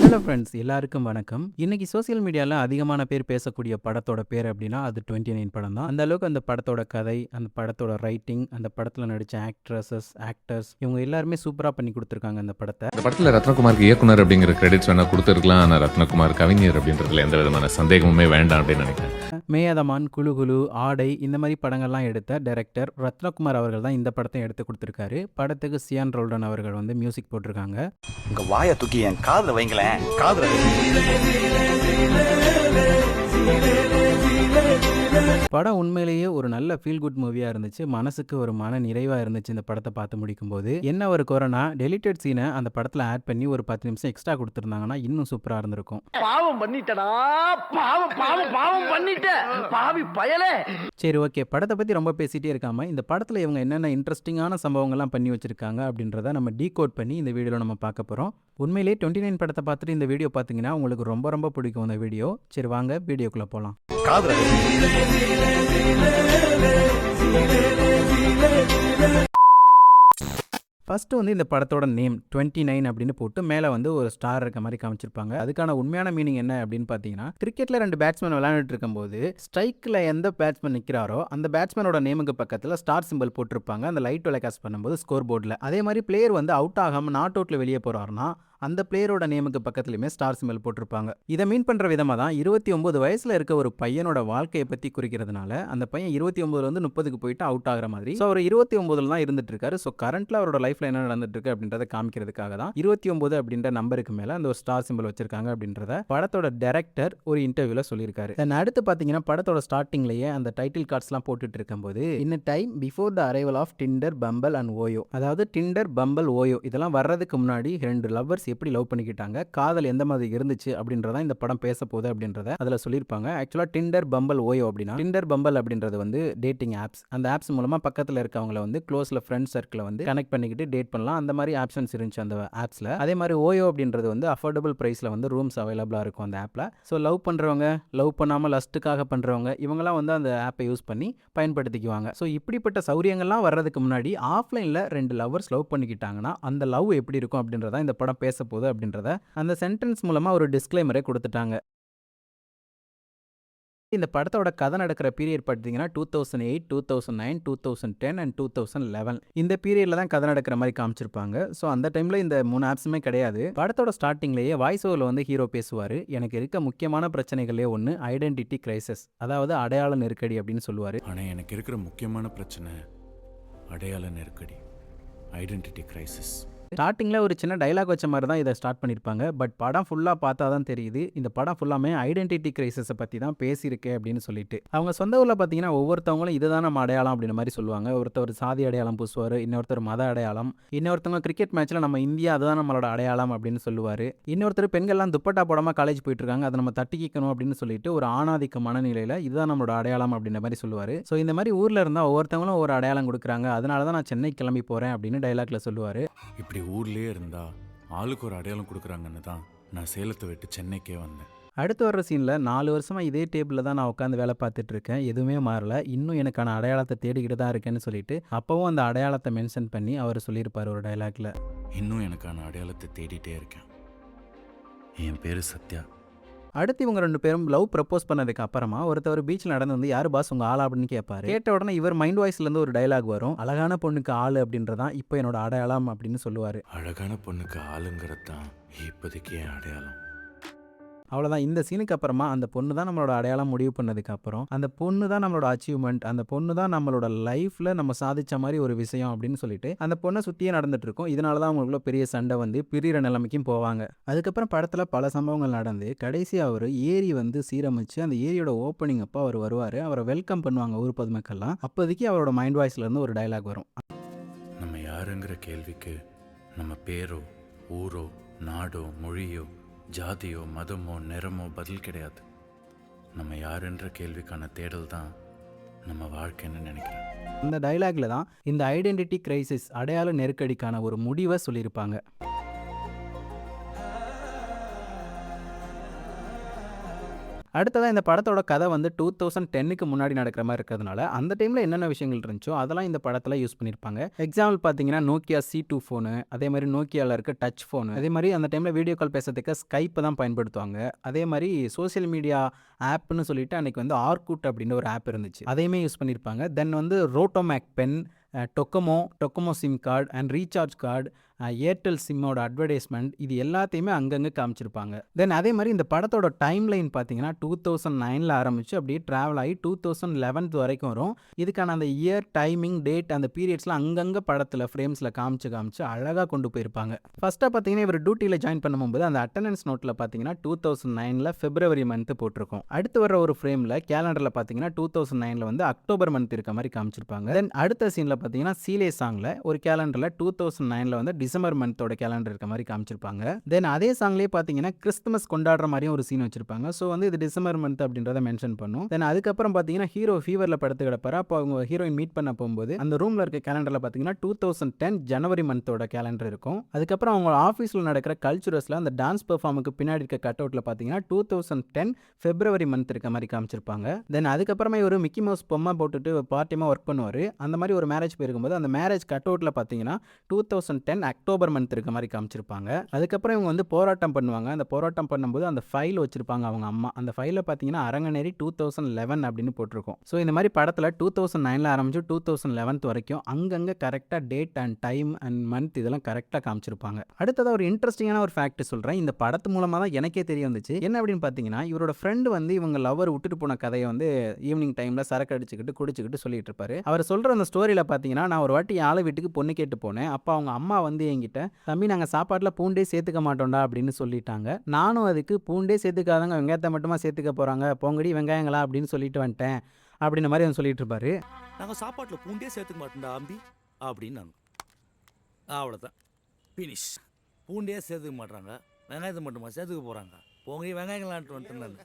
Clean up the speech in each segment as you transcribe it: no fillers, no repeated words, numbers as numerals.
Hello friends, எல்லாருக்கும் வணக்கம். இன்னைக்கு சோசியல் மீடியால அதிகமான பேர் பேசக்கூடிய படத்தோட பேர் அப்படின்னா அது 29 படம் தான். அந்த அளவுக்கு அந்த படத்தோட கதை, அந்த படத்தோட ரைட்டிங், அந்த படத்துல நடிச்ச ஆக்டர்ஸ் இவங்க எல்லாருமே சூப்பரா பண்ணி கொடுத்துருக்காங்க அந்த படத்தை. இந்த படத்தில் ரத்னகுமாருக்கு இயக்குனர் அப்படிங்கிற கிரெடிட்ஸ் வேணா கொடுத்துருக்கலாம். ஆனால் ரத்னகுமார் கவிஞர் அப்படின்றதுல எந்த விதமான சந்தேகமுமே வேண்டாம் அப்படின்னு நினைக்கிறேன். மேயாதமான், குலுகுலு, ஆடை இந்த மாதிரி படங்கள்லாம் எடுத்த டைரக்டர் ரத்னகுமார் அவர்கள் தான் இந்த படத்தை எடுத்து கொடுத்துருக்காரு. படத்துக்கு சியான் ரோல்டன் அவர்கள் வந்து மியூசிக் போட்டிருக்காங்க. உங்க வாயை தூக்கி என் காதுல வைங்களேன். காதுல படம் உண்மையிலேயே ஒரு நல்ல ஃபீல் குட் மூவியா இருந்துச்சு. மனசுக்கு ஒரு மன நிறைவா இருந்துச்சு இந்த படத்தை பார்த்து முடிக்கும்போது. என்ன ஒரு கொரோனா டெலிட்டட் சீனை அந்த படத்துல ஆட் பண்ணி ஒரு 10 நிமிஷம் எக்ஸ்ட்ரா கொடுத்துருந்தாங்கன்னா இன்னும் சூப்பரா இருந்திருக்கும். பாவம் பண்ணிட்டடா, பாவம் பாவம் பாவம் பண்ணிட்ட பாவி பயலே. சரி, ஓகே, படத்தை பத்தி ரொம்ப பேசிட்டே இருக்காம இந்த படத்துல இவங்க என்னென்ன இன்ட்ரெஸ்டிங்கான சம்பவங்கள்லாம் பண்ணி வச்சிருக்காங்க அப்படின்றத நம்ம டீகோட் பண்ணி இந்த வீடியோல நம்ம பார்க்க போறோம். உண்மையிலேயே 29 படத்தை பார்த்துட்டு இந்த வீடியோ பார்த்தீங்கன்னா உங்களுக்கு ரொம்ப ரொம்ப பிடிக்கும் இந்த வீடியோ. சரி, வாங்க வீடியோக்குள்ள போலாம். காதுல ஃபர்ஸ்ட் வந்து இந்த படத்தோட நேம் 29 அப்படின்னு போட்டு மேலே வந்து ஒரு ஸ்டார் இருக்க மாதிரி காமிச்சிருப்பாங்க. அதுக்கான உண்மையான மீனிங் என்ன அப்படின்னு பார்த்தீங்கன்னா, கிரிக்கெட்டில் 2 பேட்ஸ்மேன் விளையாண்டுட்டு இருக்கும்போது ஸ்ட்ரைக்கில் எந்த பேட்ஸ்மேன் நிற்கிறாரோ அந்த பேட்ஸ்மேனோட நேமுக்கு பக்கத்தில் ஸ்டார் சிம்பிள் போட்டிருப்பாங்க அந்த லைட் டெலிகாஸ்ட் பண்ணும்போது ஸ்கோர் போர்டில். அதே மாதிரி பிளேயர் வந்து அவுட் ஆகாமல் நாட் அவுட்டில் வெளியே போகிறாருன்னா அந்த பிளேயரோட நேமுக்கு பக்கத்துலையுமே ஸ்டார் சிம்பிள் போட்டிருப்பாங்க. இதை மீன் பண்ணுற விதமாக தான் 29 வயசில் இருக்க ஒரு பையனோட வாழ்க்கையை பற்றி குறிக்கிறதுனால அந்த பையன் 29 30க்கு போயிட்டு அவுட் ஆகிற மாதிரி. ஸோ அவர் 29 தான் இருந்துட்டு இருக்காரு. ஸோ கரண்ட்ல அவரோட லைஃப்ல என்ன நடந்துட்டு இருக்கு அப்படின்றத காமிக்கிறதுக்காக தான் 29 அப்படின்ற நம்பருக்கு மேலே அந்த ஒரு ஸ்டார் சிம்பிள் வச்சிருக்காங்க அப்படின்றத படத்தோட டைரக்டர் ஒரு இன்டர்வியூல சொல்லியிருக்காரு. தென் அடுத்து பார்த்தீங்கன்னா படத்தோட ஸ்டார்டிங்லேயே அந்த டைட்டில் கார்ட்ஸ்லாம் போட்டுட்டு இருக்கும்போது in time before the arrival of Tinder, Bumble and OYO, அதாவது டிண்டர், பம்பல், ஓயோ இதெல்லாம் வர்றதுக்கு முன்னாடி 2 லவ்வர்ஸ் எப்படி லவ் பண்ணிக்கிட்டாங்க, காதல் எந்த மாதிரி இருந்துச்சு அப்படின்றத இந்த படம் பேச போகுது அப்படின்றத அதில் சொல்லியிருப்பாங்க. ஆக்சுவலாக டிண்டர், பம்பல், ஓயோ அப்படின்னா டிண்டர், பம்பல் அப்படின்றது வந்து டேட்டிங் ஆப்ஸ். அந்த ஆப்ஸ் மூலமாக பக்கத்தில் இருக்கவங்களை வந்து க்ளோஸில் ஃப்ரெண்ட் சர்க்கிளை வந்து கனெக்ட் பண்ணிக்கிட்டு டேட் பண்ணலாம். அந்த மாதிரி ஆப்ஷன்ஸ் இருந்துச்சு அந்த ஆப்ஸில். அதே மாதிரி ஓயோ அப்படின்றது வந்து அஃபோர்டபுள் ப்ரைஸில் வந்து ரூம்ஸ் அவைலபிளாக இருக்கும் அந்த ஆப்பில். ஸோ லவ் பண்ணுறவங்க, லவ் பண்ணாமல் லஸ்ட்டுக்காக பண்ணுறவங்க இவங்கெல்லாம் வந்து அந்த ஆப்பை யூஸ் பண்ணி பயன்படுத்திக்குவாங்க. ஸோ இப்படிப்பட்ட சௌரியங்கள்லாம் வர்றதுக்கு முன்னாடி ஆஃப்லைனில் 2 லவ்வர்ஸ் லவ் பண்ணிக்கிட்டாங்கன்னா அந்த லவ் எப்படி இருக்கும் அப்படின்றத இந்த படம் பேச போகுது அப்படின்றத அந்த சென்டென்ஸ் மூலமா ஒரு டிஸ்க்ளைமரை கொடுத்துட்டாங்க. இந்த படத்தோட கதை நடக்கிற பீரியட் பார்த்தீங்கன்னா 2008, 2009, 2010 அண்ட் 2011 இந்த பீரியட்ல தான் கதை நடக்கிற மாதிரி காமிச்சிருப்பாங்க. ஸோ அந்த டைம்ல இந்த 3 ஆப்ஸுமே கிடையாது. படத்தோட ஸ்டார்டிங்லேயே வாய்ஸ் ஓவரில் வந்து ஹீரோ பேசுவார். எனக்கு இருக்க முக்கியமான பிரச்சனைகளே ஒன்று ஐடென்டிட்டி கிரைசிஸ், அதாவது அடையாள நெருக்கடி அப்படின்னு சொல்லுவார். ஆனால் எனக்கு இருக்கிற முக்கியமான பிரச்சனை அடையாள நெருக்கடி, ஐடென்டிட்டி கிரைசிஸ். ஸ்டார்டிங்கில் ஒரு சின்ன டைலாக் வச்ச மாதிரி தான் இதை ஸ்டார்ட் பண்ணியிருப்பாங்க. பட் படம் ஃபுல்லாக பார்த்தா தான் தெரியுது இந்த படம் ஃபுல்லாமே ஐடென்டிட்டி கிரைசிஸை பற்றி தான் பேசியிருக்கு அப்படின்னு சொல்லிட்டு. அவங்க சொந்த ஊரில் பார்த்தீங்கன்னா ஒவ்வொருத்தவங்களும் இதுதான் நம்ம அடையாளம் அப்படின்ற மாதிரி சொல்லுவாங்க. ஒருத்தர் சாதி அடையாளம் பூசுவார், இன்னொருத்தர் மத அடையாளம், இன்னொருத்தவங்க கிரிக்கெட் மேட்ச்சில் நம்ம இந்தியா அதுதான் நம்மளோட அடையாளம் அப்படின்னு சொல்லுவார். இன்னொருத்தர் பெண்கள்லாம் துப்பட்டா போடாமல் காலேஜ் போயிட்டு இருக்காங்க, அதை நம்ம தட்டிக்கணும் அப்படின்னு சொல்லிட்டு ஒரு ஆணாதிக்க மனநிலையில் இதுதான் நம்மளோட அடையாளம் அப்படின்ற மாதிரி சொல்லுவார். ஸோ இந்த மாதிரி ஊரில் இருந்தால் ஒவ்வொருத்தவங்களும் ஒரு அடையாளம் கொடுக்குறாங்க, அதனால தான் நான் சென்னை கிளம்பி போகிறேன் அப்படின்னு டைலாக்ல சொல்லுவார். இப்படி ஊர்லேயே இருந்தா ஆளுக்கு ஒரு அடையாளம் கொடுக்குறாங்கன்னு தான் நான் சேலத்தை விட்டு சென்னைக்கே வந்தேன். அடுத்து வர்ற சீனில் 4 வருஷமாக இதே டேபிளில் தான் நான் உட்காந்து வேலை பார்த்துட்டு இருக்கேன், எதுவுமே மாறல, இன்னும் எனக்கான அடையாளத்தை தேடிக்கிட்டு தான் இருக்கேன்னு சொல்லிட்டு அப்போவும் அந்த அடையாளத்தை மென்ஷன் பண்ணி அவர் சொல்லியிருப்பார் ஒரு டைலாக்ல. இன்னும் எனக்கான அடையாளத்தை தேடிட்டே இருக்கேன். என் பேரு சத்யா. அடுத்து இவங்க 2 பேரும் லவ் ப்ரப்போஸ் பண்ணதுக்கு அப்புறமா ஒருத்தவர் பீச்சில் நடந்து வந்து யாரு பாஸ் உங்க ஆளா அப்படின்னு கேட்பாரு. கேட்ட உடனே இவர் மைண்ட் வாய்ஸ்லேருந்து ஒரு டைலாக் வரும், அழகான பொண்ணுக்கு ஆளு அப்படின்றதான் இப்போ என்னோட அடையாளம் அப்படின்னு சொல்லுவார். அழகான பொண்ணுக்கு ஆளுங்கிறது தான் இப்போதைக்கு என் அடையாளம். அவ்வளோதான். இந்த சீனுக்கு அப்புறமா அந்த பொண்ணு தான் நம்மளோட அடையாளம் முடிவு பண்ணதுக்கு அப்புறம் அந்த பொண்ணு தான் நம்மளோட அச்சீவ்மெண்ட், அந்த பொண்ணு தான் நம்மளோட லைஃப்ல நம்ம சாதிச்ச மாதிரி ஒரு விஷயம் அப்படின்னு சொல்லிட்டு அந்த பொண்ணை சுற்றியே நடந்துட்டு இருக்கும். இதனால தான் அவங்களுக்குள்ள பெரிய சண்டை வந்து பிரிகிற நிலைமைக்கும் போவாங்க. அதுக்கப்புறம் படத்தில் பல சம்பவங்கள் நடந்து கடைசி அவர் ஏரி வந்து சீரமைச்சு அந்த ஏரியோட ஓப்பனிங் அப்போ அவர் வருவார். அவரை வெல்கம் பண்ணுவாங்க ஊர் பொதுமக்கள்லாம். அப்போதைக்கு அவரோட மைண்ட் வாய்ஸ்லேருந்து ஒரு டைலாக் வரும். நம்ம யாருங்கிற கேள்விக்கு நம்ம பேரோ, ஊரோ, நாடோ, மொழியோ, ஜாதியோ, மதமோ, நிறமோ பதில் கிடையாது. நம்ம யாருன்ற கேள்விக்கான தேடல் தான் நம்ம வாழ்க்கைன்னு நினைக்கிறேன். இந்த டைலாக்ல தான் இந்த ஐடென்டிட்டி கிரைசிஸ், அடையாள நெருக்கடிக்கான ஒரு முடிவை சொல்லியிருப்பாங்க. அடுத்ததாக இந்த படத்தோட கதை வந்து 2010க்கு முன்னாடி நடக்கிற மாதிரி இருக்கிறதுனால அந்த டைமில் என்னென்ன விஷயங்கள் இருந்துச்சோ அதெல்லாம் இந்த படத்தில் யூஸ் பண்ணியிருப்பாங்க. எக்ஸாம்பிள் பார்த்தீங்கன்னா நோக்கியா C2 ஃபோனு, அதே மாதிரி நோக்கியாவில் இருக்க டச் ஃபோனு, அதே மாதிரி அந்த டைமில் வீடியோ கால் பேசுறதுக்கு ஸ்கைப்பை தான் பயன்படுத்துவாங்க. அதே மாதிரி சோஷியல் மீடியா ஆப்னு சொல்லிட்டு அன்றைக்கி வந்து ஆர்குட் அப்படின்ற ஒரு ஆப் இருந்துச்சு, அதையுமே யூஸ் பண்ணியிருப்பாங்க. தென் வந்து Rotomac pen, Docomo SIM card and recharge card, Airtel சிம்மோட அட்வர்டைஸ்மெண்ட், இது எல்லாத்தையுமே அங்கங்கே காமிச்சிருப்பாங்க. தென் அதே மாதிரி இந்த படத்தோட டைம் லைன் பார்த்தீங்கன்னா 2009ல் ஆரம்பித்து அப்படியே ட்ராவல் ஆகி 2011 வரைக்கும் வரும். இதுக்கான அந்த இயர், டைமிங், டேட், அந்த பீரியட்ஸ்லாம் அங்கங்கே படத்தில் ஃப்ரேம்ஸில் காமிச்சு அழகாக கொண்டு போயிருப்பாங்க. ஃபஸ்ட்டாக பார்த்தீங்கன்னா இவர் டியூட்டியில் ஜாயின் பண்ணும்போது அந்த அட்டண்டன்ஸ் நோட்டில் பார்த்தீங்கன்னா 2009ல் February மந்த்து போட்டிருக்கோம். அடுத்து வர ஒரு ஃப்ரேமில் கேலண்டரில் பார்த்தீங்கன்னா 2009ல் வந்து அக்டோபர் மந்த் இருக்க மாதிரி காமிச்சிருப்பாங்க. தென் அடுத்த சீனில் பார்த்தீங்கன்னா சீலே சாங்கில் ஒரு கேலண்டரில் 2009ல் வந்து டிசம்பர் மந்தோட கேலண்டர் இருக்க மாதிரி காமிச்சிருப்பாங்க. தென் அதே சாங்லேயே பார்த்தீங்கன்னா கிறிஸ்துமஸ் கொண்டாடுற மாதிரியும் ஒரு சீன் வச்சிருப்பாங்க. ஸோ வந்து இது டிசம்பர் மந்த் அப்படின்றத மென்ஷன் பண்ணும். தென் அதுக்கப்புறம் பார்த்தீங்கன்னா ஹீரோ ஃபீவரில் படுத்து கிடப்பாரு. அப்போ அவங்க ஹீரோயின் மீட் பண்ண போகும்போது அந்த ரூமில் இருக்க கேலண்டரில் பார்த்தீங்கன்னா 2010 ஜனவரி மந்தோட கேலண்டர் இருக்கும். அதுக்கப்புறம் அவங்க ஆஃபீஸில் நடக்கிற கல்ச்சுரல்ஸில் அந்த டான்ஸ் பெர்ஃபார்முக்கு பின்னாடி இருக்க கட் அவுட்டில் பார்த்தீங்கன்னா 2010 February மந்த் இருக்க மாதிரி காமிச்சிருப்பாங்க. தென் அதுக்கப்புறமா இவர் மிக்கி மவுஸ் பொம்மை போட்டுட்டு பார்ட்டியமாக ஒர்க் பண்ணுவார். அந்த மாதிரி ஒரு மேரேஜ் போயிருக்கும்போது அந்த மேரேஜ் கட் அவுட்டில் பார்த்தீங்கன்னா 2010 அக்டோபர் மந்த் இருக்க மாதிரி காமிச்சிருப்பாங்க. அதுக்கப்புறம் இவங்க வந்து போராட்டம் பண்ணுவாங்க. அந்த போராட்டம் பண்ணும்போது அந்த ஃபைல் வச்சிருப்பாங்க அவங்க அம்மா. அந்த ஃபைலில் பார்த்தீங்கன்னா அரங்கநேரி 2011 அப்படின்னு போட்டிருக்கும். ஸோ இந்த மாதிரி படத்தில் 2009ல் ஆரம்பிச்சு 2011 வரைக்கும் அங்கங்கே கரெக்டாக date and time and month இதெல்லாம் கரெக்டாக காமிச்சிருப்பாங்க. அடுத்ததாக ஒரு இன்ட்ரெஸ்டிங்கான ஒரு ஃபேக்ட் சொல்கிறேன். இந்த படத்து மூலமாக தான் எனக்கே தெரிய வந்துச்சு. என்ன அப்படின்னு பார்த்தீங்கன்னா இவரோட ஃப்ரெண்டு வந்து இவங்க லவர் விட்டுட்டு போன கதையை வந்து ஈவினிங் டைமில் சரக்கு அடிச்சுக்கிட்டு குடிச்சுக்கிட்டு சொல்லிட்டு இருப்பாரு. அவர் சொல்கிற அந்த ஸ்டோரியில் பார்த்தீங்கன்னா நான் ஒரு வாட்டி ஆளை வீட்டுக்கு பொண்ணு கேட்டு போனேன். அப்போ அவங்க அம்மா வந்து என்கிட்ட தம்பி நாங்கள் சாப்பாட்டில் பூண்டே சேர்த்துக்க மாட்டோம்டா அப்படின்னு சொல்லிட்டாங்க. நானும் அதுக்கு பூண்டே சேர்த்துக்காதவங்க வெங்காயத்தை மட்டுமா சேர்த்துக்க போகிறாங்க, பொங்கடி வெங்காயங்களா அப்படின்னு சொல்லிட்டு வந்துட்டேன் அப்படின்ற மாதிரி அவன் சொல்லிட்டு இருப்பாரு. நாங்கள் சாப்பாட்டில் பூண்டே சேர்த்துக்க மாட்டோம்டா அம்பி அப்படின்னு நான் அவ்வளோதான் ஃபினிஷ். பூண்டே சேர்த்துக்க மாட்டாங்க, வெங்காயத்தை மட்டுமா சேர்த்துக்க போகிறாங்க, பொங்கடி வெங்காயங்களான்ட்டு வந்துட்டு நான்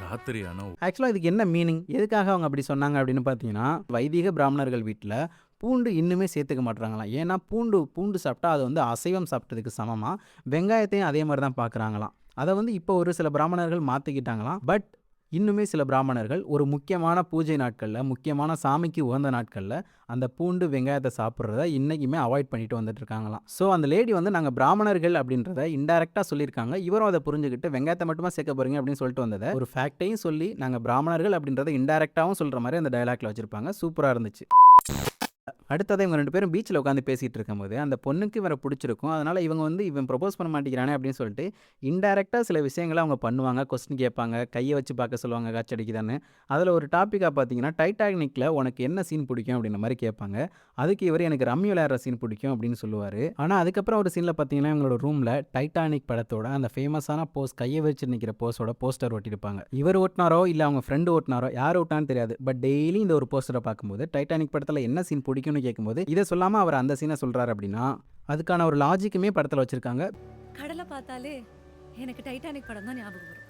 ராத்திரி ஆனால் ஆக்சுவலாக இதுக்கு என்ன மீனிங், எதுக்காக அவங்க அப்படி சொன்னாங்க அப்படின்னு பார்த்தீங்கன்னா வைதிக பிராமணர்கள் வீட்டில் பூண்டு இன்னுமே சேர்த்துக்க மாட்டுறாங்களாம். ஏன்னா பூண்டு சாப்பிட்டா அது வந்து அசைவம் சாப்பிட்டதுக்கு சமமாக, வெங்காயத்தையும் அதே மாதிரி தான் பார்க்குறாங்களாம். அதை வந்து இப்போ ஒரு சில பிராமணர்கள் மாற்றிக்கிட்டாங்களாம். பட் இன்னுமே சில பிராமணர்கள் ஒரு முக்கியமான பூஜை நாட்களில், முக்கியமான சாமிக்கு உகந்த நாட்களில் அந்த பூண்டு வெங்காயத்தை சாப்பிட்றத இன்றைக்குமே அவாய்ட் பண்ணிட்டு வந்துட்டு இருக்காங்களாம். ஸோ அந்த லேடி வந்து நாங்கள் பிராமணர்கள் அப்படின்றத இன்டெரக்டாக சொல்லியிருக்காங்க. இவரும் அதை புரிஞ்சுக்கிட்டு வெங்காயத்தை மட்டுமா சேர்க்க போகிறீங்க அப்படின்னு சொல்லிட்டு வந்ததை ஒரு ஃபேக்டையும் சொல்லி நாங்கள் பிராமணர்கள் அப்படின்றத இன்டெரக்டாகவும் சொல்கிற மாதிரி அந்த டயலாக்ல வச்சுருப்பாங்க. சூப்பராக இருந்துச்சு. அடுத்ததை இவங்க 2 பேரும் பீச்சில் உட்காந்து பேசிகிட்டு இருக்கும்போது அந்த பொண்ணுக்கு இவரை பிடிச்சிருக்கும். அதனால் இவங்க வந்து இவன் ப்ரொபோஸ் பண்ண மாட்டேங்கிறானே அப்படின்னு சொல்லிட்டு இன்டெரக்டாக சில விஷயங்களை அவங்க பண்ணுவாங்க. கொஸ்டின் கேட்பாங்க, கையை வச்சு பார்க்க சொல்லுவாங்க காய்ச்சி அடிக்குதான்னு. அதில் ஒரு டாப்பிக்காக பார்த்தீங்கன்னா டைட்டானிக்கில் உனக்கு என்ன சீன் பிடிக்கும் அப்படின்ற மாதிரி கேட்பாங்க. அதுக்கு இவர் எனக்கு ரம்மி விளையாடுற சீன் பிடிக்கும் அப்படின்னு சொல்லுவார். ஆனால் அதுக்கப்புறம் ஒரு சீனில் பார்த்தீங்கன்னா இவங்களோட ரூமில் டைட்டானிக் படத்தோட அந்த ஃபேமஸான போஸ், கையை வச்சு நிற்கிற போஸோட போஸ்டர் ஒட்டியிருப்பாங்க. இவர் ஓட்டினாரோ இல்லை அவங்க ஃப்ரெண்டு ஓட்டினாரோ, யார் ஓட்டான்னு தெரியாது. பட் டெய்லி இந்த ஒரு போஸ்டரை பார்க்கும்போது டைட்டானிக் படத்தில் என்ன சீன் பிடிக்கும்னு கேட்கும்போது இதை சொல்லாமல் அவர் அந்த சீனை சொல்கிறாரு அப்படின்னா அதுக்கான ஒரு லாஜிக்குமே படத்தில் வச்சுருக்காங்க. கடலை பார்த்தாலே எனக்கு டைட்டானிக் படம் தான் ஞாபகம் வரும்.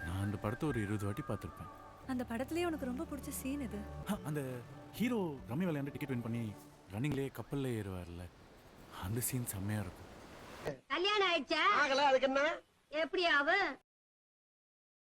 நான் அந்த படத்தை ஒரு 20 வாட்டி பார்த்துருப்பேன். அந்த படத்துலேயே உனக்கு ரொம்ப பிடிச்ச சீன் இது? அந்த ஹீரோ ரம்மி விளையாண்டு டிக்கெட் வின் பண்ணி ரன்னிங்லேயே கப்பல்ல ஏறுவார்ல, அந்த சீன் செம்மையாக இருக்கும். கல்யாணம் ஆயிடுச்சா? ஆகல, அதுக்கு என்ன? எப்படி அவன்?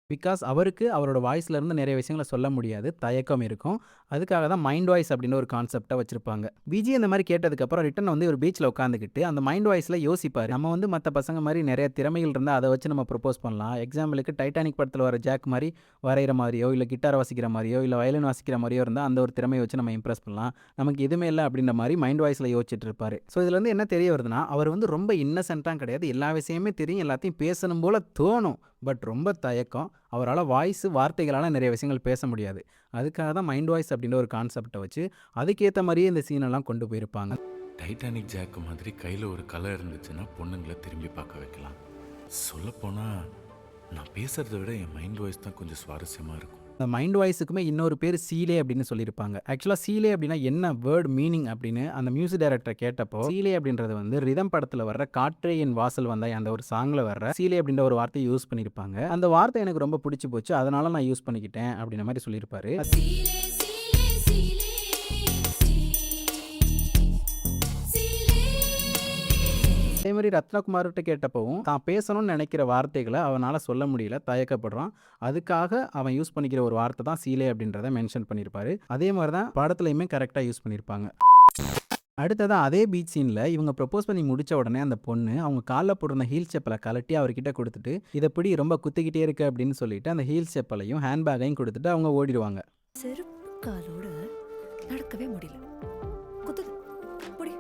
பிகாஸ் அவருக்கு அவரோட வாய்ஸ்லேருந்து நிறைய விஷயங்களை சொல்ல முடியாது, தயக்கம் இருக்கும். அதுக்காக தான் மைண்ட் வாய்ஸ் அப்படின்னு ஒரு கான்செப்டை வச்சுருப்பாங்க. விஜய் இந்த மாதிரி கேட்டதுக்கப்புறம் ரிட்டன் வந்து ஒரு பீச்சில் உட்காந்துக்கிட்டு அந்த மைண்ட் வாய்ஸில் யோசிப்பார். நம்ம வந்து மற்ற பசங்க மாதிரி நிறைய திறமைகள் இருந்தால் அதை வச்சு நம்ம ப்ரொப்போஸ் பண்ணலாம். எக்ஸாம்பிளுக்கு டைட்டானிக் படத்தில் வர ஜாக் மாதிரி வரைகிற மாதிரியோ இல்லை கிட்டார் வாசிக்கிற மாதிரியோ இல்லை வயலின் வாசிக்கிற மாதிரியோ இருந்தால் அந்த ஒரு திறமையை வச்சு நம்ம இம்ப்ரெஸ் பண்ணலாம். நமக்கு எதுவுமே இல்லை அப்படின்ற மாதிரி மைண்ட் வாய்ஸில் யோசிச்சுட்டு இருப்பார். ஸோ இதில் வந்து என்ன தெரிய வருதுன்னா அவர் வந்து ரொம்ப இன்னசென்ட்டாக கிடையாது, எல்லா விஷயமே தெரியும், எல்லாத்தையும் பேசணும் போல் தோணும். பட் ரொம்ப தயக்கம். அவரால் வார்த்தைகளால் நிறைய விஷயங்கள் பேச முடியாது. அதுக்காக தான் மைண்ட் வாய்ஸ் அப்படின்ற ஒரு கான்செப்டை வச்சு அதுக்கேற்ற மாதிரியே இந்த சீனெல்லாம் கொண்டு போயிருப்பாங்க. டைட்டானிக் ஜாக்கு மாதிரி கையில் ஒரு கலை இருந்துச்சுன்னா பொண்ணுங்களை திரும்பி பார்க்க வைக்கலாம். சொல்லப்போனால் நான் பேசுகிறத விட என் மைண்ட் வாய்ஸ் தான் கொஞ்சம் சுவாரஸ்யமாக இருக்கும். அந்த மைண்ட் வாய்ஸுக்குமே இன்னொரு பேர் சீலே அப்படின்னு சொல்லியிருப்பாங்க. ஆக்சுவலாக சீலே அப்படின்னா என்ன வேர்ட் மீனிங் அப்படின்னு அந்த மியூசிக் டைரக்டர் கேட்டப்போ சீலே அப்படின்றது வந்து ரிதம் படத்தில் வர்ற காற்றே என் வாசல் வந்தாய் அந்த ஒரு சாங்கில் வர்ற சீலே அப்படின்ற ஒரு வார்த்தையை யூஸ் பண்ணியிருப்பாங்க. அந்த வார்த்தை எனக்கு ரொம்ப பிடிச்சி போச்சு, அதனால நான் யூஸ் பண்ணிக்கிட்டேன் அப்படின்ற மாதிரி சொல்லியிருப்பாரு. அதே மாதிரி ரத்னகுமார்கிட்ட கேட்டப்பவும் தான் பேசணும்னு நினைக்கிற வார்த்தைகளை அவனால் சொல்ல முடியல, தயக்கப்படுறான். அதுக்காக அவன் யூஸ் பண்ணிக்கிற ஒரு வார்த்தை தான் சீலே அப்படின்றத மென்ஷன் பண்ணியிருப்பாரு. அதே மாதிரி தான் படத்துலையுமே கரெக்டாக யூஸ் பண்ணியிருப்பாங்க. அடுத்ததா அதே பீச் சீன்ல இவங்க ப்ரப்போஸ் பண்ணி முடிச்ச உடனே அந்த பொண்ணு அவங்க காலில் போட்டிருந்த ஹீல் செப்பலை கலட்டி அவர்கிட்ட கொடுத்துட்டு இதை பிடி ரொம்ப குத்திக்கிட்டே இருக்கு அப்படின்னு சொல்லிட்டு அந்த ஹீல் செப்பலையும் ஹேண்ட்பேக்கையும் கொடுத்துட்டு அவங்க ஓடிடுவாங்க. செருப்பு காலோட நடக்கவே முடியல. குத்துது. புடி.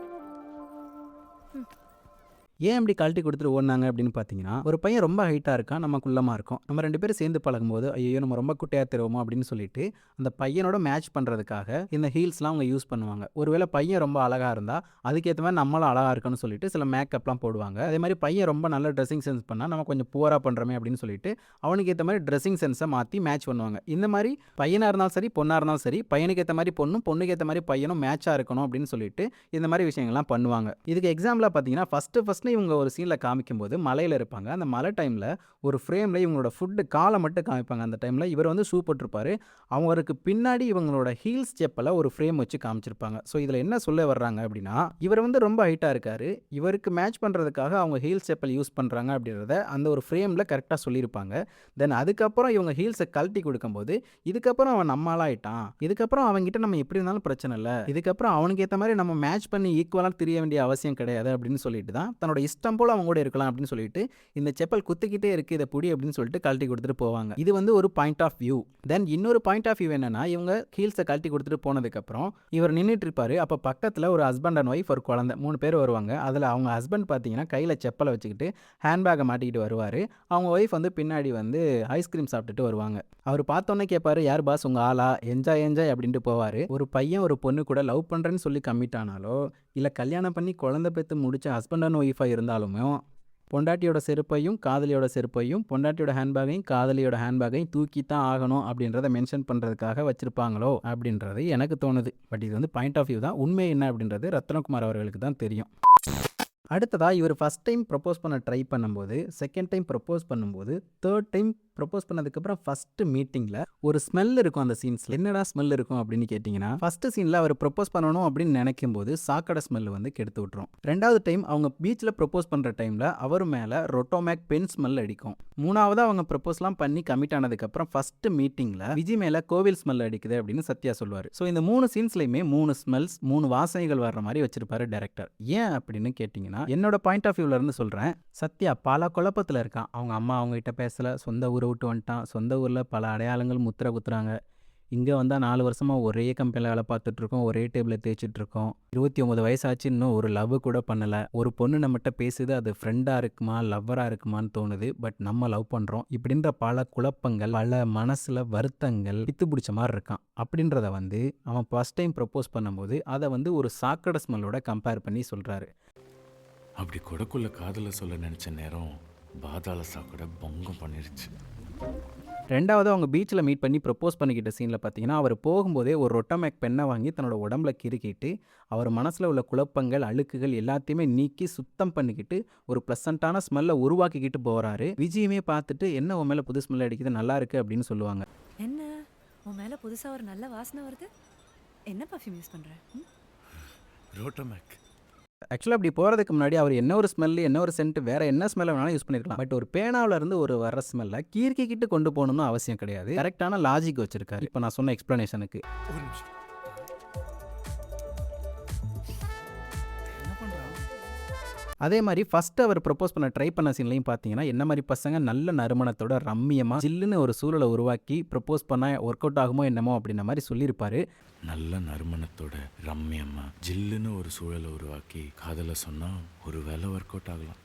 ஏன் இப்படி கழட்டி கொடுத்துட்டு ஓடினாங்க அப்படின்னு பார்த்தீங்கன்னா, ஒரு பையன் ரொம்ப ஹைட்டாக இருக்கான், நம்ம குள்ளமாக இருக்கோம். நம்ம 2 பேரும் சேர்ந்து பழகும்போது ஐயோ நம்ம ரொம்ப குட்டையாக தருவோமோ அப்படின்னு சொல்லிட்டு அந்த பையனோட மேட்ச் பண்ணுறதுக்காக இந்த ஹீல்ஸ்லாம் அவங்க யூஸ் பண்ணுவாங்க. ஒருவேளை பையன் ரொம்ப அழகாக இருந்தால் அதுக்கேற்ற மாதிரி நம்மளும் அழகாக இருக்கணும்னு சொல்லிட்டு சில மேக்கப்லாம் போடுவாங்க. அதே மாதிரி பையன் ரொம்ப நல்ல ட்ரெஸ்ஸிங் சென்ஸ் பண்ணால் நம்ம கொஞ்சம் புவராக பண்ணுறோமே அப்படின்னு சொல்லிட்டு அவனுக்கு ஏற்ற மாதிரி ட்ரெஸ்ஸிங் சென்ஸை மாற்றி மேட்ச் பண்ணுவாங்க. இந்த மாதிரி பையனாக இருந்தாலும் சரி பொண்ணாக இருந்தாலும் சரி பையனுக்கு ஏற்ற மாதிரி பொண்ணும் பொண்ணுக்கு ஏற்ற மாதிரி பையனும் மேட்சாக இருக்கணும் அப்படின்னு சொல்லிட்டு இந்த மாதிரி விஷயங்கள்லாம் பண்ணுவாங்க. இதுக்கு எக்ஸாம்பிளாக பார்த்தீங்கன்னா ஃபஸ்ட்டு இவங்க ஒரு சீனில் காமிக்கும்போது மலையில் இருப்பாங்க. அந்த மலை டைமில் ஒரு ஃப்ரேமில் இவங்களோட ஃபுட்டு காலை மட்டும் காமிப்பாங்க. அந்த டைமில் இவர் வந்து ஷூ போட்டிருப்பாரு. அவருக்கு பின்னாடி இவங்களோட ஹீல்ஸ் செப்பலை ஒரு ஃப்ரேம் வச்சு காமிச்சிருப்பாங்க. ஸோ இதில் என்ன சொல்ல வர்றாங்க அப்படின்னா, இவர் வந்து ரொம்ப ஹைட்டாக இருக்காரு, இவருக்கு மேட்ச் பண்ணுறதுக்காக அவங்க ஹீல்ஸ் செப்பல் யூஸ் பண்ணுறாங்க அப்படின்றத அந்த ஒரு ஃப்ரேமில் கரெக்டாக சொல்லியிருப்பாங்க. தென் அதுக்கப்புறம் இவங்க ஹீல்ஸை கழட்டி கொடுக்கும்போது இதுக்கப்புறம் அவன் நம்மளாயிட்டான், இதுக்கப்புறம் அவங்ககிட்ட நம்ம எப்படி இருந்தாலும் பிரச்சனை இல்லை, இதுக்கப்புறம் அவனுக்கு ஏற்ற மாதிரி நம்ம மேட்ச் பண்ணி ஈக்குவலாக தெரிய வேண்டிய அவசியம் கிடையாது அப்படின்னு சொல்லிட்டு தான் தன்னோட இஷ்டம் போல் அவங்க கூட இருக்கலாம் அப்படின்னு சொல்லிட்டு இந்த செப்பல் குத்திக்கிட்டே இருக்கு இதை புடி அப்படின்னு சொல்லிட்டு கழட்டி கொடுத்துட்டு போவாங்க. இது வந்து ஒரு பாயிண்ட் ஆஃப் வியூ. தென் இன்னொரு பாயிண்ட் ஆஃப் வியூ என்னன்னா, இவங்க ஹீல்ஸை கழட்டி கொடுத்துட்டு போனதுக்கப்புறம் இவர் நின்றுட்டு இருப்பாரு. அப்போ பக்கத்தில் ஒரு ஹஸ்பண்ட் அண்ட் ஒய்ஃப் ஒரு குழந்தை 3 பேர் வருவாங்க. அதில் அவங்க ஹஸ்பண்ட் பார்த்தீங்கன்னா கையில் செப்பலை வச்சுக்கிட்டு ஹேண்ட்பேக்கை மாட்டிக்கிட்டு வருவார். அவங்க ஒய்ஃப் வந்து பின்னாடி வந்து ஐஸ்கிரீம் சாப்பிட்டுட்டு வருவாங்க. அவர் பார்த்தோன்னே கேட்பாரு, யார் பாஸ் உங்கள் ஆளா, என்ஜாய் என்ஜாய் அப்படின்ட்டு போவார். ஒரு பையன் ஒரு பொண்ணு கூட லவ் பண்ணுறேன்னு சொல்லி கம்மிட் ஆனாலோ இல்லை கல்யாணம் பண்ணி குழந்தை பெற்று முடிச்ச ஹஸ்பண்ட் அண்ட் ஒய்ஃபாக இருந்தாலுமே பொண்டாட்டியோட செருப்பையும் காதலியோட செருப்பையும் பொண்டாட்டியோட ஹேண்ட்பேக்கையும் காதலியோட ஹேண்ட்பேக்கையும் தூக்கி தான் ஆகணும் அப்படின்றத மென்ஷன் பண்ணுறதுக்காக வச்சுருப்பாங்களோ அப்படின்றது எனக்கு தோணுது. பட் இது வந்து பாயிண்ட் ஆஃப் வியூ தான். உண்மை என்ன அப்படின்றது ரத்னகுமார் அவர்களுக்கு தான் தெரியும். அடுத்ததாக இவர் ஃபஸ்ட் டைம் ப்ரப்போஸ் பண்ண ட்ரை பண்ணும்போது, செகண்ட் டைம் ப்ரப்போஸ் பண்ணும்போது, தேர்ட் டைம் ப்ரப்போஸ் பண்ணதுக்கப்புறம் ஃபஸ்ட்டு மீட்டிங்கில் ஒரு ஸ்மெல் இருக்கும் அந்த சீன்ஸில். என்னடா ஸ்மெல் இருக்கும் அப்படின்னு கேட்டிங்கன்னா, ஃபஸ்ட்டு சீனில் அவர் ப்ரப்போஸ் பண்ணணும் அப்படின்னு நினைக்கும் போது சாக்கடை ஸ்மெல் வந்து கெடுத்து விட்ரும். 2வது டைம் அவங்க பீச்சில் ப்ரப்போஸ் பண்ணுற டைமில் அவர் மேலே ரொட்டோமேக் பென் ஸ்மெல் அடிக்கும். 3வது அவங்க ப்ரப்போஸ்லாம் பண்ணி கமிட் ஆனதுக்கப்புறம் ஃபஸ்ட்டு மீட்டிங்கில் விஜய் மேலே கோவில் ஸ்மெல் அடிக்குது அப்படின்னு சத்யா சொல்லுவார். ஸோ இந்த 3 சீன்ஸ்லையுமே 3 ஸ்மெல்ஸ் 3 வாசனைகள் வர்ற மாதிரி வச்சிருப்பாரு டைரக்டர். ஏன் அப்படின்னு கேட்டிங்கன்னா, என்னோட பாயிண்ட் ஆஃப் வியூலேருந்து சொல்கிறேன். சத்யா பல குழப்பத்தில் இருக்கான். அவங்க அம்மா அவங்ககிட்ட பேசலை, சொந்த ஊரை விட்டு வந்துட்டான், சொந்த ஊரில் பல அடையாளங்கள் முத்திரை குத்துறாங்க. இங்கே வந்தால் 4 வருஷமாக ஒரே கம்பெனியில் வேலை பார்த்துட்ருக்கோம், ஒரே டேபிளில் தேய்ச்சிட்ருக்கோம், 29 வயசாச்சு, இன்னும் ஒரு லவ் கூட பண்ணலை. ஒரு பொண்ணு நம்மகிட்ட பேசுது, அது ஃப்ரெண்டாக இருக்குமா லவ்வராக இருக்குமான்னு தோணுது, பட் நம்ம லவ் பண்ணுறோம். இப்படின்ற பல குழப்பங்கள், பல மனசில் வருத்தங்கள் பித்து பிடிச்ச மாதிரி இருக்கான். அப்படின்றத வந்து அவன் ஃபஸ்ட் டைம் ப்ரப்போஸ் பண்ணும்போது அதை வந்து ஒரு சாக்கடை ஸ்மெல்லோட கம்பேர் பண்ணி சொல்கிறாரு. அப்படி கொடக்குள்ள காதலை சொல்ல நினைச்ச நேரம் பாதாள சாக்கடை பொங்கம் பண்ணிருச்சு. 2வது அவங்க பீச்சில் மீட் பண்ணி ப்ரப்போஸ் பண்ணிக்கிட்ட சீனில் பார்த்தீங்கன்னா, அவர் போகும்போதே ஒரு ரொட்டோமேக் பெண்ணை வாங்கி தன்னோட உடம்புல கிறுக்கிட்டு அவர் மனசில் உள்ள குழப்பங்கள் அழுக்குகள் எல்லாத்தையுமே நீக்கி சுத்தம் பண்ணிக்கிட்டு ஒரு ப்ளசண்ட்டான ஸ்மெல்லை உருவாக்கிக்கிட்டு போகிறாரு. விஜயுமே பார்த்துட்டு என்ன உன் மேலே புது ஸ்மெல் அடிக்குது, நல்லா இருக்குது அப்படின்னு சொல்லுவாங்க. என்ன உன் மேல புதுசா ஒரு நல்ல வாசனை வருது? என்ன பர்ஃப்யூம் யூஸ் பண்ற? ரோட்டோமேக். ஆக்சுவலாக அப்படி போகிறதுக்கு முன்னாடி அவர் என்ன ஒரு ஸ்மெல்லு என்ன ஒரு சென்ட் வேறு என்ன ஸ்மெல்லை வேணாலும் யூஸ் பண்ணியிருக்கலாம். பட் ஒரு பேனாவில் இருந்து ஒரு வர ஸ்மெல்லை கீர்க்கிட்டு கொண்டு போகணும்னு அவசியம் கிடையாது. கரெக்டான லாஜிக் வச்சுருக்காரு இப்போ நான் சொன்ன எக்ஸ்ப்ளனேஷனுக்கு. ஒரு நிமிஷம். அதே மாதிரி ஃபஸ்ட்டு அவர் ப்ரப்போஸ் பண்ண ட்ரை பண்ண சீன்லையும் பார்த்தீங்கன்னா, என்ன மாதிரி பசங்க நல்ல நறுமணத்தோட ரம்மியமாக ஜில்லுன்னு ஒரு சூழலை உருவாக்கி ப்ரப்போஸ் பண்ணால் ஒர்க் அவுட் ஆகுமோ என்னமோ அப்படின்ற மாதிரி சொல்லியிருப்பாரு. நல்ல நறுமணத்தோட ரம்மியம்மா ஜில்லுன்னு ஒரு சூழலை உருவாக்கி காதலை சொன்னால் ஒரு வேலை ஒர்க் அவுட் ஆகலாம்.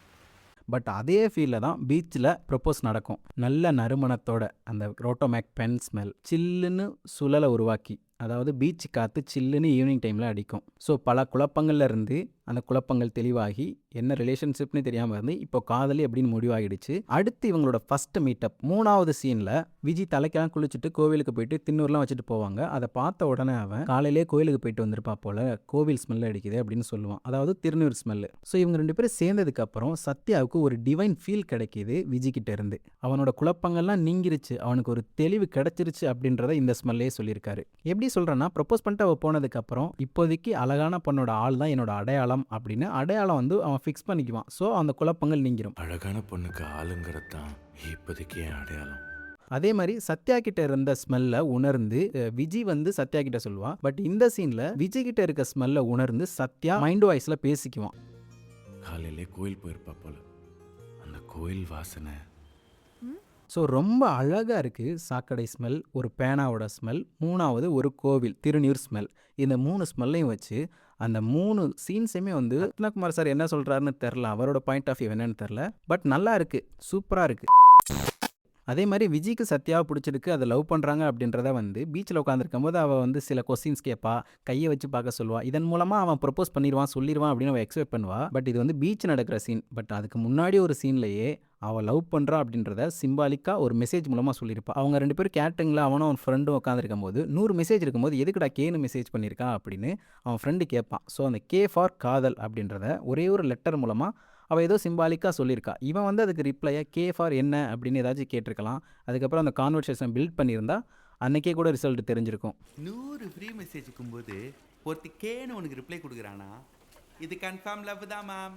பட் அதே ஃபீலில் தான் பீச்சில் ப்ரப்போஸ் நடக்கும். நல்ல நறுமணத்தோட அந்த ரோட்டோமேக் பென் ஸ்மெல் சில்லுன்னு சுழலை உருவாக்கி, அதாவது பீச் காற்று சில்லுன்னு ஈவினிங் டைமில் அடிக்கும். ஸோ பல குழப்பங்கள்ல இருந்து அந்த குழப்பங்கள் தெளிவாகி என்ன ரிலேஷன்ஷிப்னு தெரியாமல் இருந்து இப்போ காதலி அப்படின்னு முடிவாகிடுச்சு. அடுத்து இவங்களோட ஃபஸ்ட்டு மீட்டப் 3வது சீனில் விஜய் தலைக்கெல்லாம் குளிச்சுட்டு கோவிலுக்கு போயிட்டு தின்னூர்லாம் வச்சுட்டு போவாங்க. அதை பார்த்த உடனே அவன் காலையிலே கோவிலுக்கு போயிட்டு வந்திருப்பா போல, கோவில் ஸ்மெல் அடிக்குது அப்படின்னு சொல்லுவான், அதாவது திருநீர் ஸ்மெல்லு. ஸோ இவங்க 2 பேரும் சேர்ந்ததுக்கப்புறம் சத்யாவுக்கு ஒரு டிவைன் ஃபீல் கிடைக்கிது விஜய் கிட்ட இருந்து. அவனோட குழப்பங்கள்லாம் நீங்கிருச்சு, அவனுக்கு ஒரு தெளிவு கிடைச்சிருச்சு அப்படின்றத இந்த ஸ்மெல்லே சொல்லியிருக்காரு. எப்படி சொல்கிறேன்னா, ப்ரப்போஸ் பண்ணிட்டு அவள் போனதுக்கப்புறம் இப்போதைக்கு அழகான பொண்ணோட ஆள் தான் என்னோட அடையாளம் அப்படின்னு அடையாளம் வந்து அவன் ஃபிக்ஸ் பண்ணிக்குவான். ஸோ அந்த குழப்பங்கள் நீங்கிரும். அழகான பொண்ணுக்கு ஆளுங்கிறது தான் இப்போதைக்கு என் அடையாளம். அதே மாதிரி சத்யா கிட்ட இருந்த ஸ்மெல்ல உணர்ந்து விஜய் வந்து சத்யா கிட்ட சொல்லுவான். பட் இந்த சீன்ல விஜய் கிட்ட இருக்க ஸ்மெல்ல உணர்ந்து சத்யா மைண்ட் வாய்ஸ்ல பேசிக்குவான். காலையிலே கோயில் போயிருப்பா போல, அந்த கோயில் வாசனை. ஸோ ரொம்ப அழகாக இருக்குது. சாக்கடை ஸ்மெல், ஒரு பேனாவோட ஸ்மெல், 3வது ஒரு கோவில் திருநீர் ஸ்மெல். இந்த 3 ஸ்மெல்லையும் வச்சு அந்த 3 சீன்ஸையுமே வந்து ரத்னகுமார் சார் என்ன சொல்கிறாருன்னு தெரில, அவரோட பாயிண்ட் ஆஃப் வியூ என்னன்னு தெரில. பட் நல்லா இருக்குது, சூப்பராக இருக்குது. அதே மாதிரி விஜய்க்கு சத்யாவை பிடிச்சிருக்கு, அதை லவ் பண்ணுறாங்க அப்படின்றத வந்து பீச்சில் உட்காந்துருக்கும் போது அவள் வந்து சில கொஸ்டின்ஸ் கேட்பா, கையை வச்சு பார்க்க சொல்லுவா. இதன் மூலமாக அவன் ப்ரப்போஸ் பண்ணிடுவான், சொல்லிடுவான் அப்படின்னு அவள் எக்ஸ்பெக்ட் பண்ணுவா. பட் இது வந்து பீச் நடக்கிற சீன். பட் அதுக்கு முன்னாடி ஒரு சீன்லேயே அவள் லவ் பண்ணுறா அப்படின்றத சிம்பாலிக்காக ஒரு மெசேஜ் மூலமாக சொல்லியிருப்பா. அவங்க 2 பேரும் கேட்டரிங்கில் அவனும் அவன் ஃப்ரெண்டும் உட்காந்துருக்கும் போது 100 மெசேஜ் இருக்கும்போது எதுக்குடா கேன்னு மெசேஜ் பண்ணியிருக்கா அப்படின்னு அவன் ஃப்ரெண்டு கேட்பான். ஸோ அந்த கே ஃபார் காதல் அப்படின்றத ஒரே ஒரு லெட்டர் மூலமாக அவள் ஏதோ சிம்பாலிக்காக சொல்லியிருக்கா. இவன் வந்து அதுக்கு ரிப்ளையாக கே ஃபார் என்ன அப்படின்னு ஏதாச்சும் கேட்டிருக்கலாம். அதுக்கப்புறம் அந்த கான்வர்சேஷன் பில்ட் பண்ணியிருந்தா அன்னைக்கே கூட ரிசல்ட் தெரிஞ்சிருக்கும். 100 ஃப்ரீ மெசேஜ் இருக்கும்போது ஒருத்தி கேன்னு உனக்கு ரிப்ளை கொடுக்குறானா, இது கன்ஃபார்ம் லவ் தான் மேம்.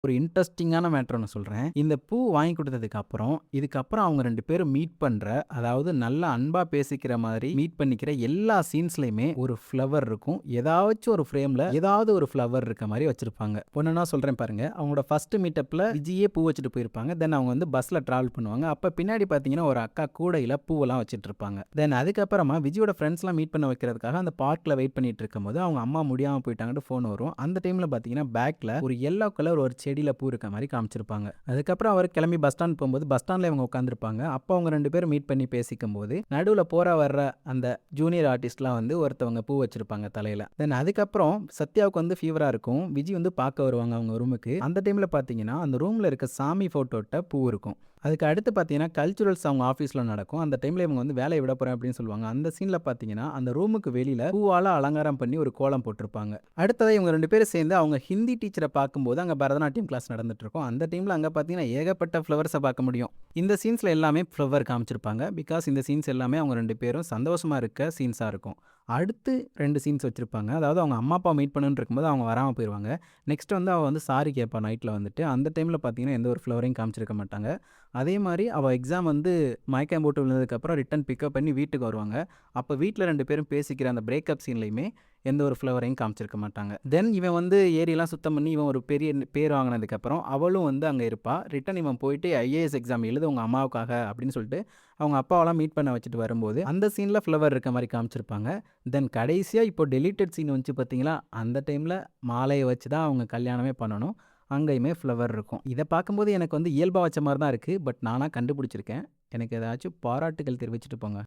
ஒரு இன்ட்ரெஸ்டிங்கான மேட்டர் ஒன்று சொல்கிறேன். இந்த பூ வாங்கி கொடுத்ததுக்கு அப்புறம் இதுக்கப்புறம் அவங்க 2 பேரும் மீட் பண்ணுற, அதாவது நல்லா அன்பாக பேசிக்கிற மாதிரி மீட் பண்ணிக்கிற எல்லா சீன்ஸ்லையுமே ஒரு ஃப்ளவர் இருக்கும். ஏதாச்சும் ஒரு ஃப்ரேமில் ஏதாவது ஒரு ஃப்ளவர் இருக்க மாதிரி வச்சுருப்பாங்க. ஒன்றுனா சொல்கிறேன் பாருங்கள். அவங்களோட ஃபஸ்ட்டு மீட்டப்பில் விஜயே பூ வச்சுட்டு போயிருப்பாங்க. தென் அவங்க வந்து பஸ்ஸில் ட்ராவல் பண்ணுவாங்க. அப்போ பின்னாடி பார்த்தீங்கன்னா ஒரு அக்கா கூடையில் பூவெல்லாம் வச்சுட்டு இருப்பாங்க. தென் அதுக்கப்புறமா விஜயோட ஃப்ரெண்ட்ஸ்லாம் மீட் பண்ண வைக்கிறதுக்காக அந்த பார்க்கில் வெயிட் பண்ணிட்டு இருக்கும்போது அவங்க அம்மா முடியாமல் போயிட்டாங்கன்னு ஃபோன் வரும். அந்த டைமில் பார்த்தீங்கன்னா பேக்கில் ஒரு எல்லோ கலர் ஒரு செடியில் பூ இருக்க மாதிரி காமிச்சிருப்பாங்க. அதுக்கப்புறம் அவர் கிளம்பி பஸ் ஸ்டாண்ட் போகும்போது பஸ் ஸ்டாண்டில் இவங்க உட்காந்துருப்பாங்க. அப்போ அவங்க 2 பேரும் மீட் பண்ணி பேசிக்கும் போது நடுவில் போற வர்ற அந்த ஜூனியர் ஆர்டிஸ்ட்லாம் வந்து ஒருத்தவங்க பூ வச்சிருப்பாங்க தலையில். தென் அதுக்கப்புறம் சத்யாவுக்கு வந்து ஃபீவராக இருக்கும். விஜய் வந்து பார்க்க வருவாங்க அவங்க ரூமுக்கு. அந்த டைமில் பார்த்தீங்கன்னா அந்த ரூமில் இருக்க சாமி ஃபோட்டோட்ட பூ இருக்கும். அதுக்கு அடுத்து பார்த்தீங்கன்னா கல்ச்சுரல்ஸ் அவங்க ஆஃபீஸில் நடக்கும். அந்த டைமில் இவங்க வந்து வேலையை விட போகிறேன் அப்படின்னு சொல்லுவாங்க. அந்த சீனில் பார்த்தீங்கன்னா அந்த ரூமுக்கு வெளியில் பூவால் அலங்காரம் பண்ணி ஒரு கோலம் போட்டிருப்பாங்க. அடுத்ததாக இவங்க 2 பேரும் சேர்ந்து அவங்க ஹிந்தி டீச்சரை பார்க்கும்போது அங்கே பரதநாட்டியம் கிளாஸ் நடந்துட்டு இருக்கும். அந்த டைமில் அங்கே பார்த்தீங்கன்னா ஏகப்பட்ட ஃப்ளவர்ஸை பார்க்க முடியும். இந்த சீன்ஸில் எல்லாமே ஃப்ளவர் காமிச்சிருப்பாங்க. பிகாஸ் இந்த சீன்ஸ் எல்லாமே அவங்க 2 பேரும் சந்தோஷமாக இருக்க சீன்ஸாக இருக்கும். அடுத்து 2 சீன்ஸ் வச்சுருப்பாங்க. அதாவது அவங்க அம்மா அப்பா மீட் பண்ணுன்னு இருக்கும்போது அவங்க வராமல் போயிடுவாங்க. நெக்ஸ்ட் வந்து அவள் வந்து சாரி கேட்பா நைட்டில் வந்துட்டு. அந்த டைமில் பார்த்தீங்கன்னா எந்த ஒரு ஃப்ளவரையும் காமிச்சிருக்க மாட்டாங்க. அதே மாதிரி அவள் எக்ஸாம் வந்து மயக்கம் போட்டு விழுந்ததுக்கப்புறம் ரிட்டன் பிக்கப் பண்ணி வீட்டுக்கு வருவாங்க. அப்போ வீட்டில் 2 பேரும் பேசிக்கிற அந்த பிரேக்கப் சீன்லையுமே எந்த ஒரு ஃப்ளவரையும் காமிச்சிருக்க மாட்டாங்க. தென் இவன் வந்து ஏரியெல்லாம் சுத்தம் பண்ணி இவன் ஒரு பெரிய பேர் வாங்கினதுக்கப்புறம் அவளும் வந்து அங்கே இருப்பாள். ரிட்டன் இவன் போயிட்டு ஐஏஎஸ் எக்ஸாம் எழுது உங்கள் அம்மாவுக்காக அப்படின்னு சொல்லிட்டு அவங்க அப்பாவெல்லாம் மீட் பண்ண வச்சுட்டு வரும்போது அந்த சீனில் ஃப்ளவர் இருக்க மாதிரி காமிச்சிருப்பாங்க. தென் கடைசியாக இப்போ டெலிட்டட் சீன் வந்துச்சு பார்த்தீங்களா, அந்த டைமில் மாலையை வச்சு தான் அவங்க கல்யாணமே பண்ணணும். அங்கேயுமே ஃப்ளவர் இருக்கும். இதை பார்க்கும்போது எனக்கு வந்து இயல்பாக வச்ச மாதிரி தான் இருக்குது. பட் நானாக கண்டுபிடிச்சிருக்கேன். எனக்கு ஏதாச்சும் பாராட்டுகள் தெரிவிச்சுட்டு போங்க.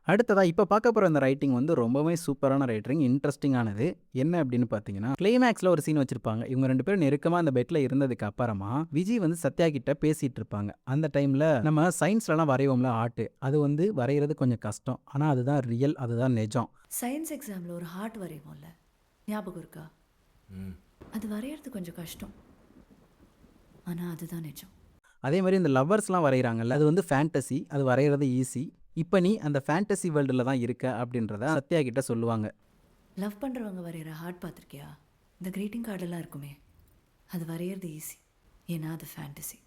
அடுத்ததாக இப்போ பார்க்க போகிற இந்த ரைட்டிங் வந்து ரொம்பவே சூப்பரான ரைட்டிங், இன்ட்ரெஸ்டிங்கானது. என்ன அப்படின்னு பார்த்தீங்கன்னா கிளைமேக்ஸில் ஒரு சீன் வச்சுருப்பாங்க. இவங்க 2 பேரும் நெருக்கமாக அந்த பெட்டில் இருந்ததுக்கு அப்புறமா விஜய் வந்து சத்யா கிட்ட பேசிகிட்டு இருப்பாங்க. அந்த டைமில் நம்ம சயின்ஸ்லலாம் வரைவோம்ல ஆர்ட், அது வந்து வரைகிறது கொஞ்சம் கஷ்டம். ஆனால் அதுதான் ரியல், அதுதான் நிஜம். சயின்ஸ் எக்ஸாமில் ஒரு ஹார்ட் வரைவோம்ல, ஞாபகம் இருக்கா? அது வரைகிறது கொஞ்சம் கஷ்டம், ஆனால் அதுதான் நிஜம். அதே மாதிரி இந்த லவ்வர்ஸ்லாம் வரைகிறாங்கல்ல, அது வந்து ஃபேண்டசி, அது வரைகிறது ஈஸி. இப்போ நீ அந்த ஃபேண்டசி வேர்ல்டில் தான் இருக்க அப்படின்றத சத்யா கிட்ட சொல்லுவாங்க. லவ் பண்ணுறவங்க வரைகிற ஹார்ட் பார்த்துருக்கியா? இந்த க்ரீட்டிங் கார்டெல்லாம் இருக்குமே, அது வரைகிறது ஈஸி, ஏன்னா அது ஃபேண்டசி.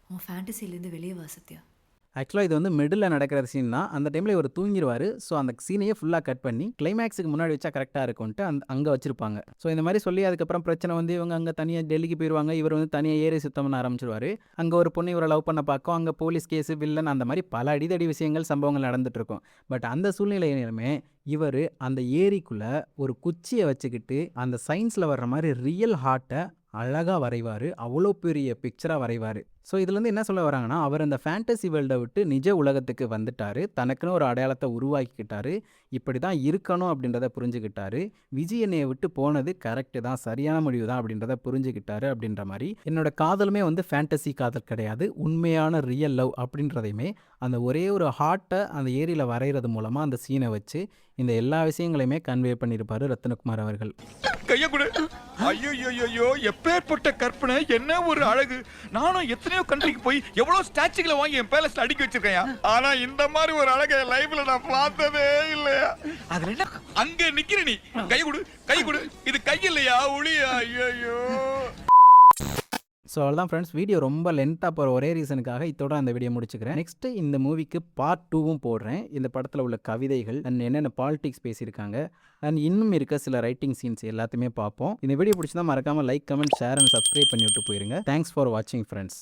உன் ஃபேண்டசிலேருந்து வெளியே வா சத்யா. ஆக்சுவலாக இது வந்து மிடில் நடக்கிற சீன் தான். அந்த டைமில் இவர் தூங்கிடுவார். ஸோ அந்த சீனையே ஃபுல்லாக கட் பண்ணி கிளைமேக்ஸுக்கு முன்னாடி வச்சா கரெக்டாக இருக்கும்ட்டு அங்கே வச்சுருப்பாங்க. ஸோ இந்த மாதிரி சொல்லி அதுக்கப்புறம் பிரச்சனை வந்து இவங்க அங்கே தனியாக டெல்லிக்கு போயிடுவாங்க. இவர் வந்து தனியாக ஏரி சுத்தம் பண்ண ஆரம்பிச்சிருவார். அங்கே ஒரு பொண்ணு இவரை லவ் பண்ண பார்க்கும். அங்கே போலீஸ் கேஸு, வில்லன், அந்த மாதிரி பல அடிதடி விஷயங்கள் சம்பவங்கள் நடந்துகிட்ருக்கும். பட் அந்த சூழ்நிலையிலுமே இவர் அந்த ஏரிக்குள்ளே ஒரு குச்சியை வச்சுக்கிட்டு அந்த சயின்ஸில் வர்ற மாதிரி ரியல் ஹார்ட்டை அழகாக வரைவார். அவ்வளோ பெரிய பிக்சராக வரைவார். ஸோ இதுலேருந்து என்ன சொல்ல வராங்கன்னா, அவர் அந்த ஃபேண்டசி வேர்ல்டை விட்டு நிஜ உலகத்துக்கு வந்துட்டார். தனக்குன்னு ஒரு அடையாளத்தை உருவாக்கிக்கிட்டாரு. இப்படி தான் இருக்கணும் அப்படின்றத புரிஞ்சுக்கிட்டாரு. விஜய் என்னையை விட்டு போனது கரெக்டு தான், சரியான முடிவு தான் அப்படின்றத புரிஞ்சுக்கிட்டாரு. அப்படின்ற மாதிரி என்னோட காதலுமே வந்து ஃபேண்டசி காதல் கிடையாது, உண்மையான ரியல் லவ் அப்படின்றதையுமே அந்த ஒரே ஒரு ஹார்ட்டை அந்த ஏரியில் வரைகிறது மூலமாக அந்த சீனை வச்சு இந்த எல்லா விஷயங்களையுமே கன்வே பண்ணியிருப்பார் ரத்னகுமார் அவர்கள். கைய கொடு. ஐயோ எப்பேற்பட்ட கற்பனை, என்ன ஒரு அழகு. நானும் எத்தனை எத்தனையோ கண்ட்ரிக்கு போய் எவ்வளவு ஸ்டாச்சுகளை வாங்கி என் பேலஸ்ல அடுக்கி வச்சிருக்கேன். ஆனா இந்த மாதிரி ஒரு அழகை என் லைஃப்ல நான் பார்த்ததே இல்லையா. அதுல என்ன அங்க நிக்கிற நீ கை கொடு இது கை இல்லையா உளியா. ஐயோ. ஸோ அவ்வளோதான் ஃப்ரெண்ட்ஸ், வீடியோ ரொம்ப லென்த்தாக போகிற ஒரே ரீசனுக்காக இதோட அந்த வீடியோ முடிச்சுக்கிறேன். நெக்ஸ்ட்டு இந்த மூவிக்கு பார்ட் 2வும் போடுறேன். இந்த படத்தில் உள்ள கவிதைகள் அண்ட் என்னென்ன பாலிடிக்ஸ் பேசியிருக்காங்க அண்ட் இன்னும் இருக்க சில ரைட்டிங் சீன்ஸ் எல்லாத்தையுமே பார்ப்போம். இந்த வீடியோ பிடிச்சிருந்தா மறக்காமல் like, comment, share and subscribe பண்ணி விட்டு போயிருங்க. தேங்க்ஸ் ஃபார் வாட்சிங் ஃப்ரெண்ட்ஸ்.